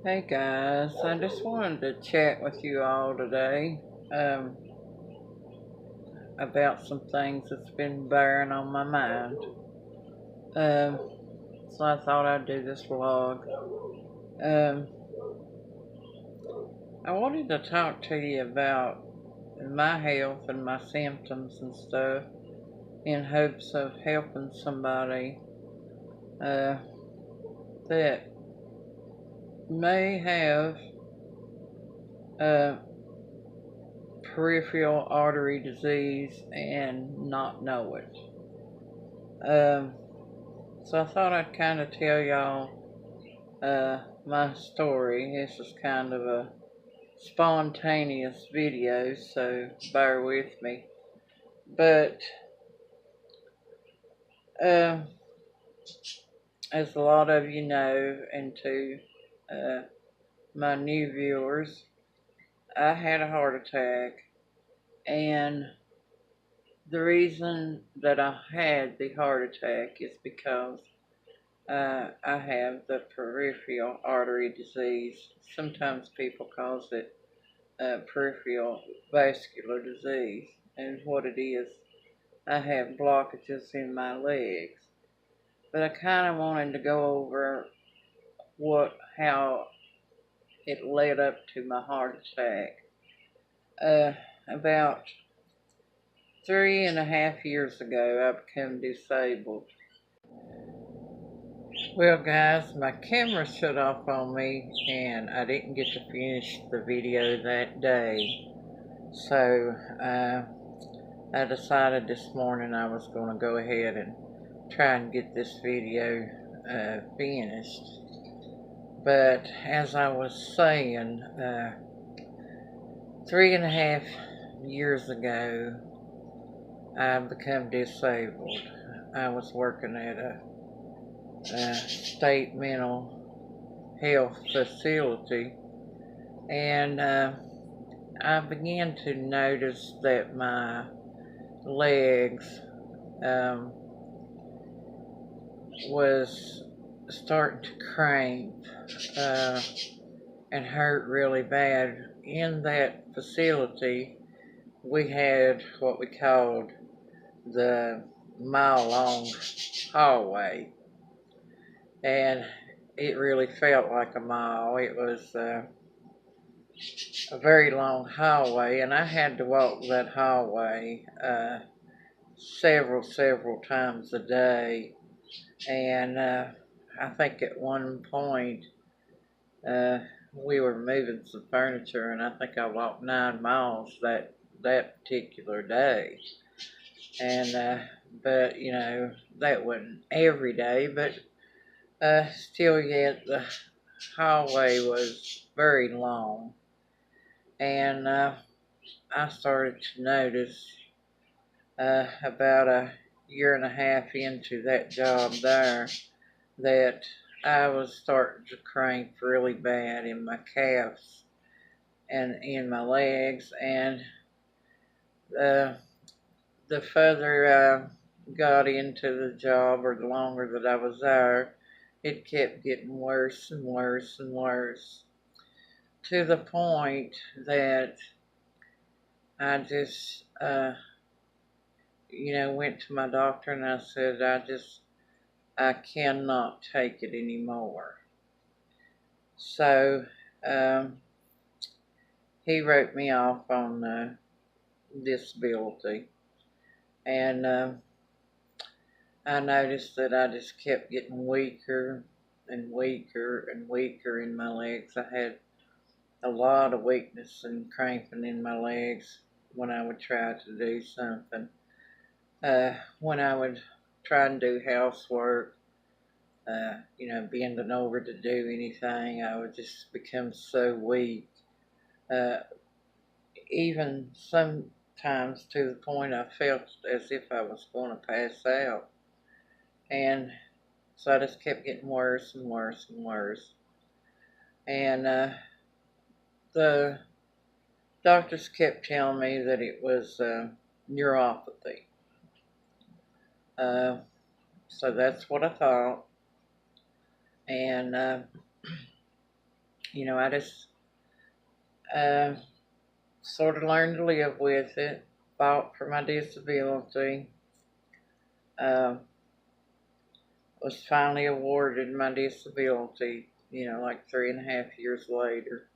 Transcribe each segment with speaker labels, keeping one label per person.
Speaker 1: Hey guys, I just wanted to chat with you all today about some things that's been bearing on my mind. Um, so I thought I'd do this vlog. Um, I wanted to talk to you about my health and my symptoms and stuff in hopes of helping somebody that may have uh, peripheral artery disease and not know it. So I thought I'd kind of tell y'all my story. This is kind of a spontaneous video, so bear with me. But uh, as a lot of you know, and to uh, my new viewers, I had a heart attack, and the reason that I had the heart attack is because I have the peripheral artery disease. Sometimes people call it peripheral vascular disease, and what it is, I have blockages in my legs. But I kind of wanted to go over how it led up to my heart attack. About 3.5 years ago, I became disabled. Well guys, my camera shut off on me and I didn't get to finish the video that day. So I decided this morning I was going to go ahead and try and get this video finished. But as I was saying, 3.5 years ago, I became disabled. I was working at a state mental health facility, and I began to notice that my legs was starting to cramp and hurt really bad. In that facility, we had what we called the mile-long hallway, and it really felt like a mile. It was a very long hallway, and I had to walk that hallway several times a day. And I think at one point we were moving some furniture, and I think I walked 9 miles that particular day. And but you know, that wasn't every day, but still yet the hallway was very long. And I started to notice about 1.5 years into that job there that I was starting to cramp really bad in my calves and in my legs. And the further I got into the job, or the longer that I was there, it kept getting worse and worse and worse, to the point that I just, went to my doctor and I said, I cannot take it anymore. So he wrote me off on disability, and I noticed that I just kept getting weaker and weaker and weaker in my legs. I had a lot of weakness and cramping in my legs when I would try to do something. When I would try and do housework, bending over to do anything, I would just become so weak. Even sometimes to the point I felt as if I was going to pass out. And so I just kept getting worse and worse and worse. And the doctors kept telling me that it was neuropathy. So that's what I thought. And I just sort of learned to live with it, fought for my disability, uh, was finally awarded my disability, like 3.5 years later.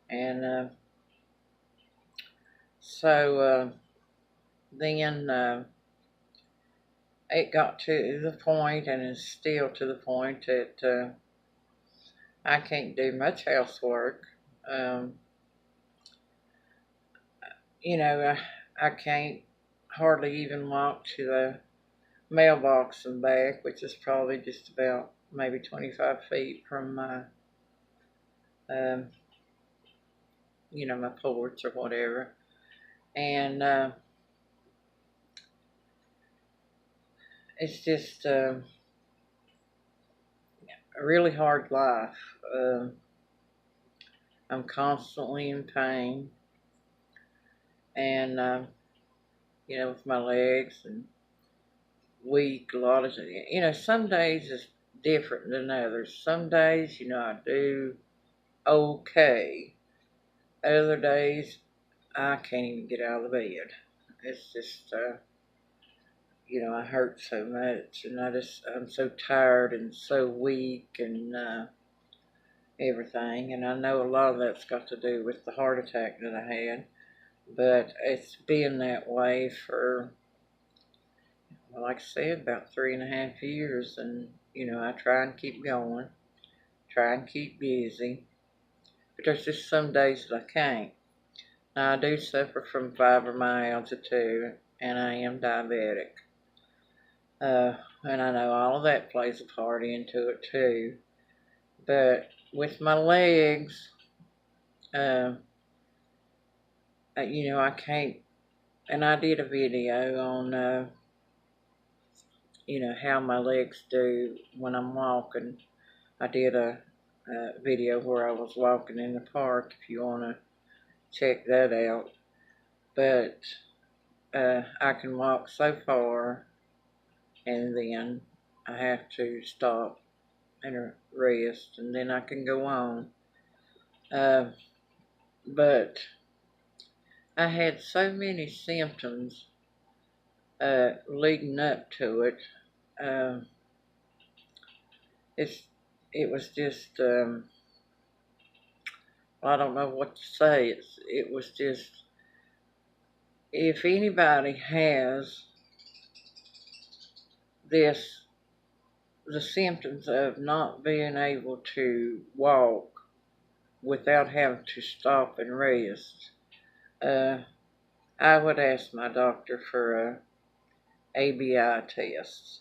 Speaker 1: And so then it got to the point, and is still to the point, that I can't do much housework. Um, I can't hardly even walk to the mailbox and back, which is probably just about maybe 25 feet from my, um, my porch or whatever. And it's just a really hard life. I'm constantly in pain, and with my legs, and weak. A lot of, some days is different than others. Some days, I do okay. Other days, I can't even get out of the bed. It's just, I hurt so much, and I'm so tired and so weak, and everything. And I know a lot of that's got to do with the heart attack that I had, but it's been that way for, well, like I said, about 3.5 years. And I try and keep going, try and keep busy, but there's just some days that I can't. Now, I do suffer from fibromyalgia too, and I am diabetic. And I know all of that plays a part into it too. But with my legs, uh, I can't. And I did a video on, how my legs do when I'm walking. I did a video where I was walking in the park, if you want to check that out. But I can walk so far, and then I have to stop and rest, and then I can go on. But I had so many symptoms leading up to it. Uh, it was just, I don't know what to say. It was just, if anybody has this, the symptoms of not being able to walk without having to stop and rest, I would ask my doctor for a ABI test,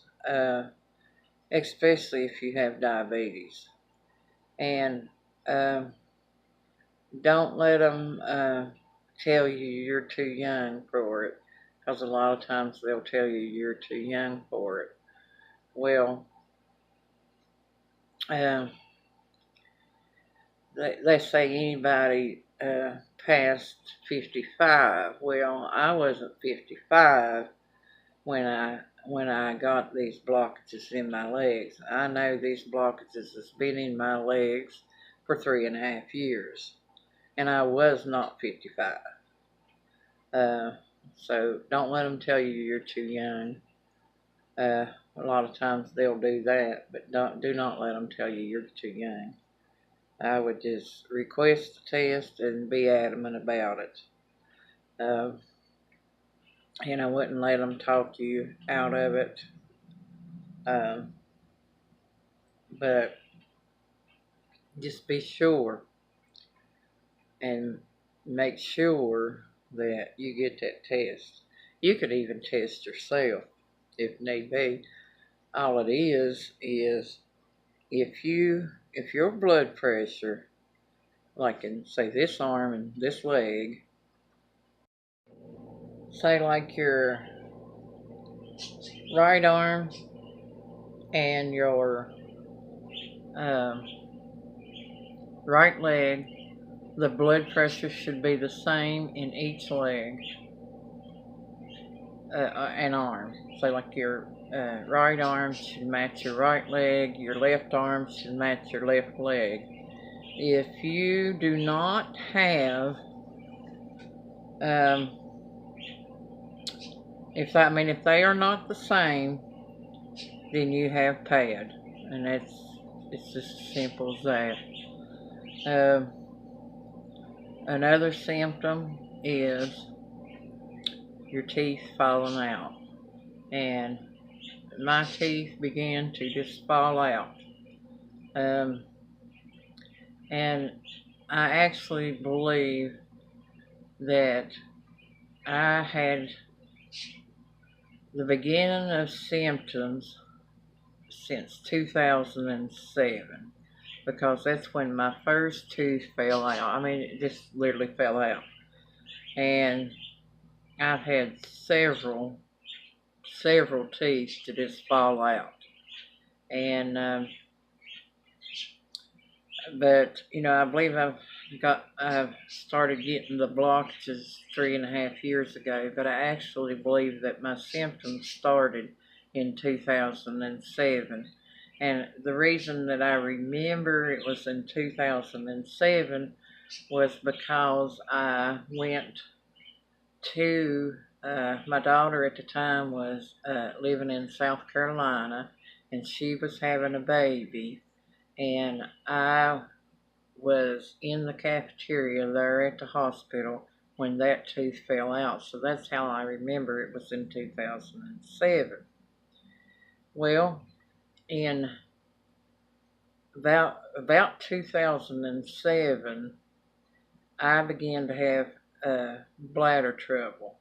Speaker 1: especially if you have diabetes. And don't let them tell you you're too young for it, because a lot of times they'll tell you you're too young for it. Well, uh, they say anybody past 55. Well, I wasn't 55 when I got these blockages in my legs. I know these blockages has been in my legs for 3.5 years, and I was not 55. So don't let them tell you you're too young. A lot of times they'll do that, but do not let them tell you you're too young. I would just request the test and be adamant about it. I wouldn't let them talk you out of it. But just be sure and make sure that you get that test. You could even test yourself if need be. All it is if your blood pressure, like in, say, this arm and this leg, say like your right arm and your right leg, the blood pressure should be the same in each leg and arm. So like your right arm should match your right leg, your left arm should match your left leg. if you do not have, if they are not the same, then you have PAD, and it's just as simple as that. Another symptom is your teeth falling out, and my teeth began to just fall out. And I actually believe that I had the beginning of symptoms since 2007, because that's when my first tooth fell out. I mean, it just literally fell out. And I've had several teeth to just fall out. And but I believe I've started getting the blockages 3.5 years ago, but I actually believe that my symptoms started in 2007. And the reason that I remember it was in 2007 was because I went to, my daughter at the time was living in South Carolina, and she was having a baby, and I was in the cafeteria there at the hospital when that tooth fell out. So that's how I remember it was in 2007. Well, in about 2007, I began to have bladder trouble,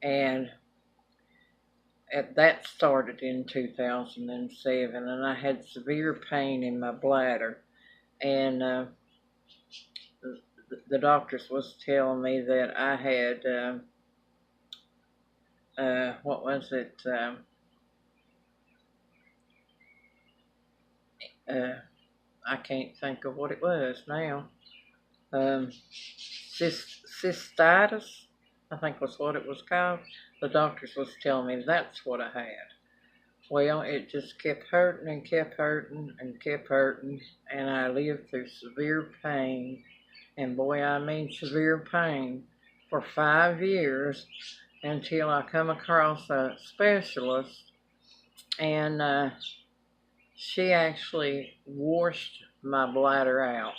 Speaker 1: and that started in 2007, and I had severe pain in my bladder, and the doctors was telling me that I had what was it? I can't think of what it was now. Cystitis, I think was what it was called. The doctors was telling me that's what I had. Well, it just kept hurting and kept hurting and kept hurting, and I lived through severe pain, and boy, I mean severe pain, for 5 years, until I come across a specialist, and she actually washed my bladder out.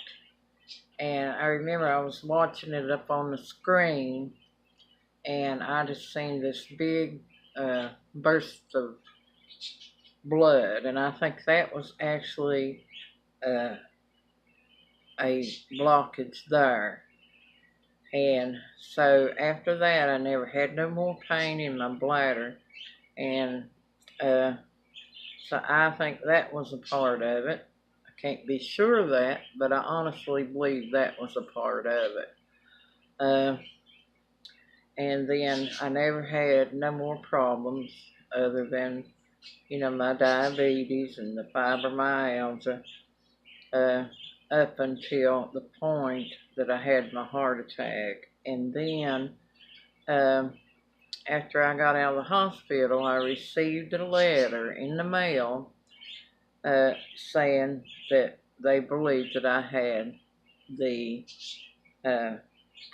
Speaker 1: And I remember I was watching it up on the screen, and I just seen this big burst of blood, and I think that was actually a blockage there. And so after that, I never had no more pain in my bladder, and so I think that was a part of it. I can't be sure of that, but I honestly believe that was a part of it. And then I never had no more problems other than, my diabetes and the fibromyalgia, up until the point that I had my heart attack. And then, after I got out of the hospital, I received a letter in the mail saying that they believed that I had the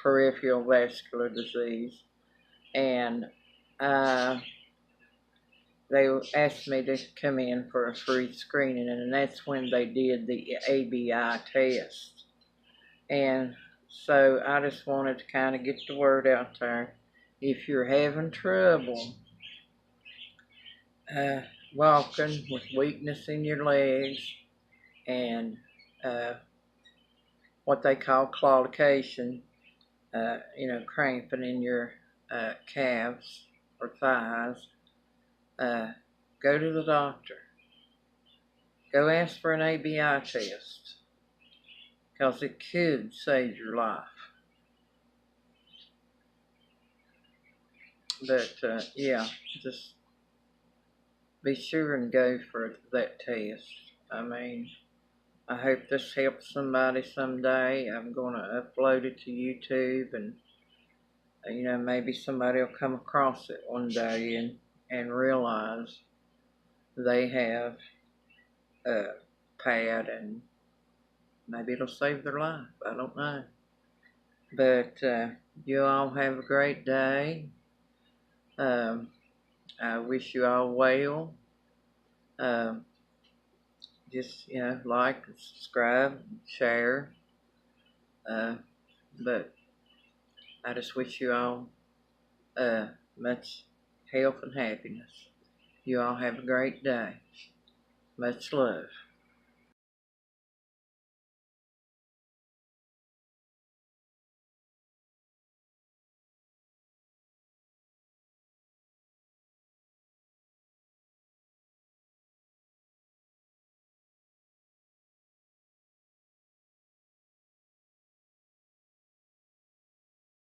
Speaker 1: peripheral vascular disease, and they asked me to come in for a free screening, and that's when they did the ABI test. And so I just wanted to kind of get the word out there. If you're having trouble walking with weakness in your legs and what they call claudication, cramping in your calves or thighs, go to the doctor. Go ask for an ABI test, because it could save your life. But yeah, just be sure and go for that test. I mean, I hope this helps somebody someday. I'm going to upload it to YouTube, and maybe somebody will come across it one day and realize they have PAD, Maybe it'll save their life. I don't know. But you all have a great day. Um, I wish you all well. Um, just, like, subscribe, share. But I just wish you all much health and happiness. You all have a great day. Much love.